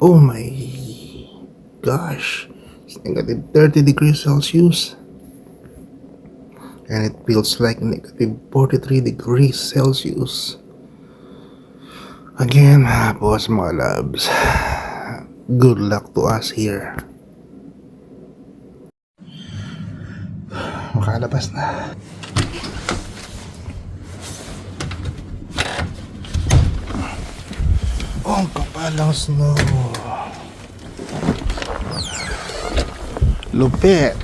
Oh my gosh, it's negative 30 degrees Celsius. And it feels like negative 43 degrees Celsius. Again, boss mga loves, good luck to us here. Makalabas na. Oh, ang kapal ng snow. Lupit.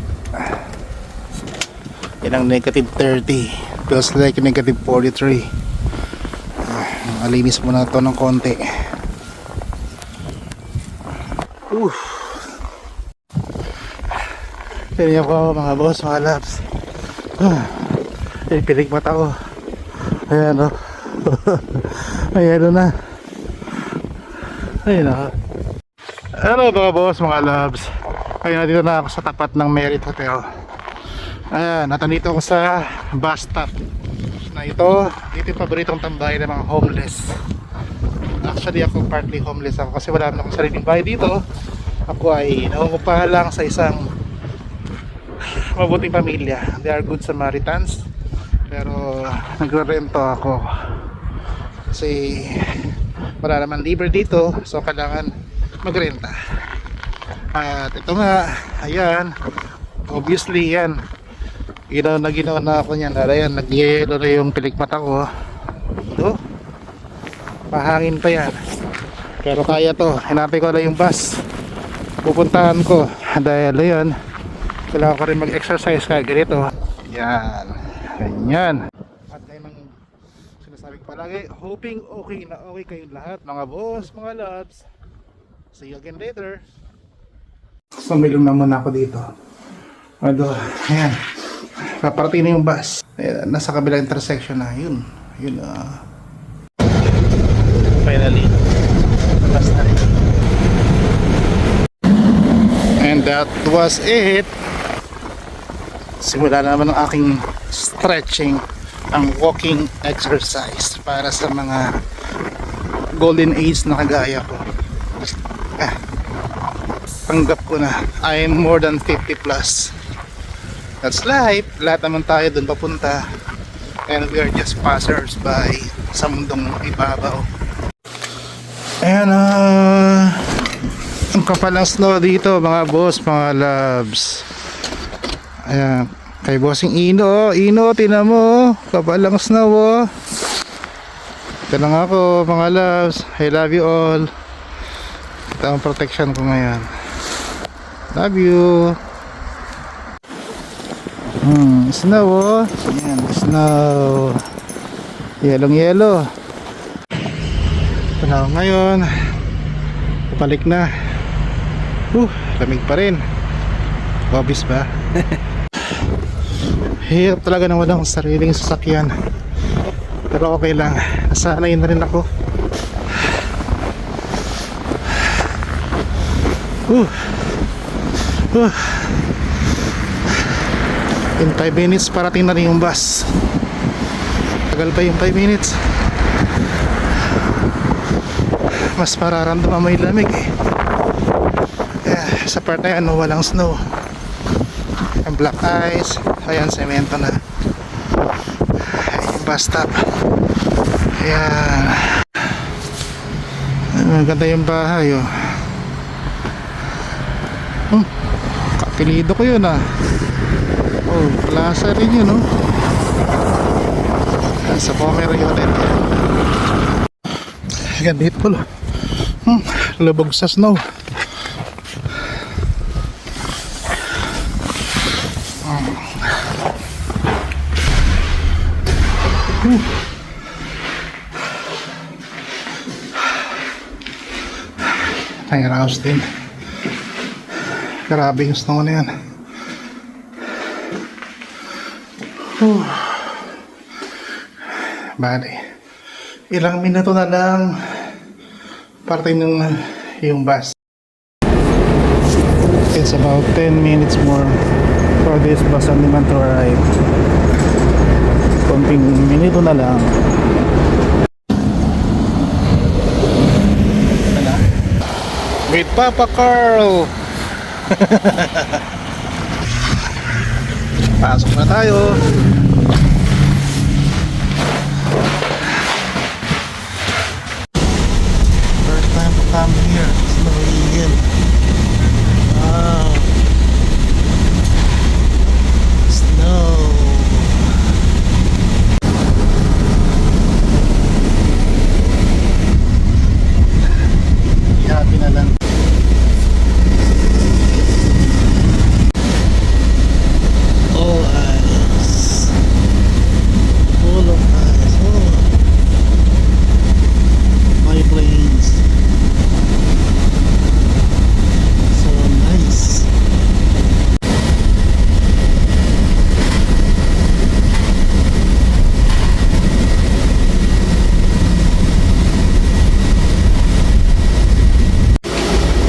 Yan ang negative 30. Feels like negative 43. Malinis muna ito ng konti. Tignan ko mga boss, mga labs. Pilig mata ko. Ayan o. Ayan o na. Ayan o. Hello mga boss, mga labs. Ayun, dito na ako sa tapat ng Merit Hotel. Ayan, natandito ako sa bus stop na ito. Dito yung paboritong tambayan ng mga homeless. Actually ako partly homeless ako kasi wala naman akong sariling bahay dito. Ako ay nangungupahan lang sa isang mabuting pamilya. They are good Samaritans. Pero nagre-rento ako kasi wala naman libre dito, so kailangan magrenta. At ito nga, ayan, obviously yan, ginaw na ako niyan. Ayan, nag-yelo na yung pilikmata ko. Ito, pahangin pa yan, pero kaya to. Hinapin ko na yung bus pupuntahan ko dahil yun, kailangan ko rin mag-exercise kahit ganito. Yan, ganyan. At ngayon ang sinasabi ko palagi, hoping okay na okay kayong lahat mga boss, mga loves. See you again later. Sumilong na muna ako dito. Ayan, paparating na yung bus. Ayan, nasa kabilang intersection na. Yun. Finally, bus na rin. And that was it. Simula na naman ang aking stretching, ang walking exercise para sa mga golden age na kagaya ko. Tanggap ko na, I am more than 50 plus. That's life. Lahat naman tayo dun papunta. And we are just passers by sa mundong ibabaw. Ayan, ang kapal ng snow dito mga boss, mga loves. Ayan, kay bossing Ino. Ino, tinan mo, kapal ng snow. Ito lang ako mga loves. I love you all. Ito ang protection ko ngayon. Love you. Snow. Ayan, snow. Yelong yelo. Ito na ako ngayon. Pabalik na. Lamig pa rin. Obvious ba? Hirap talaga na walang sariling sasakyan. Pero okay lang. Nasanay na rin ako. In 5 minutes parating na rin yung bus. Tagal pa yung 5 minutes. Mas mararamdaman mo yung lamig sa part na yan walang snow. Ang black ice. Ayan, semento na. Ayan yung bus stop. Ayan. Maganda yung bahay kapilido ko yun plaza rin yun sa Pomer Unit. Ayan, dito pala lubog sa snow. Ay, raos din. Grabe yung snow na yan. Bale, ilang minuto na lang parating ng yung bus. It's about 10 minutes more for this bus on demand to arrive. Konting minuto na lang. Papa Carl. Pasok na tayo. First time to come here. Snow Eagle. Wow. Snow. Happy na lang. All eyes. Full of eyes. Oh. My planes. So nice.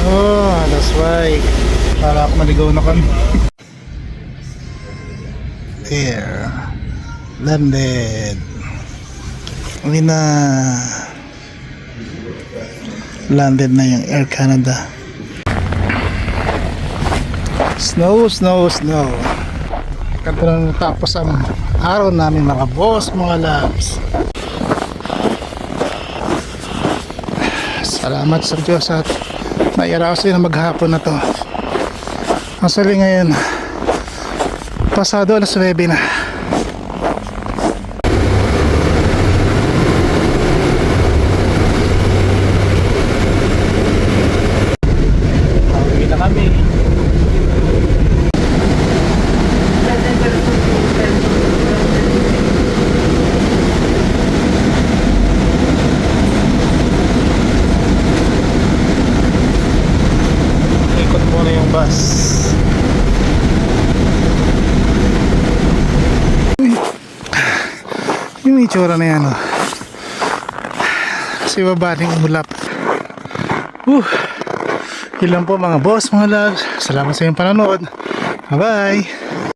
Oh, that's why. Para ako maligaw na kami. There. Landed. Uwi na. Landed na yung Air Canada. Snow, snow, snow. Kanto na natapos ang araw namin mga boss, mga labs. Salamat sa Diyos at naiyara ko sa'yo na maghapon na to. Ang sali ngayon, pasado alas 9 na. Pauwi na kami. Ikot muna yung bus. Yung itsura na yan, oh. Kasi babaling umulap. Yun lang po mga boss, mga loves. Salamat sa iyong panonood. Bye bye.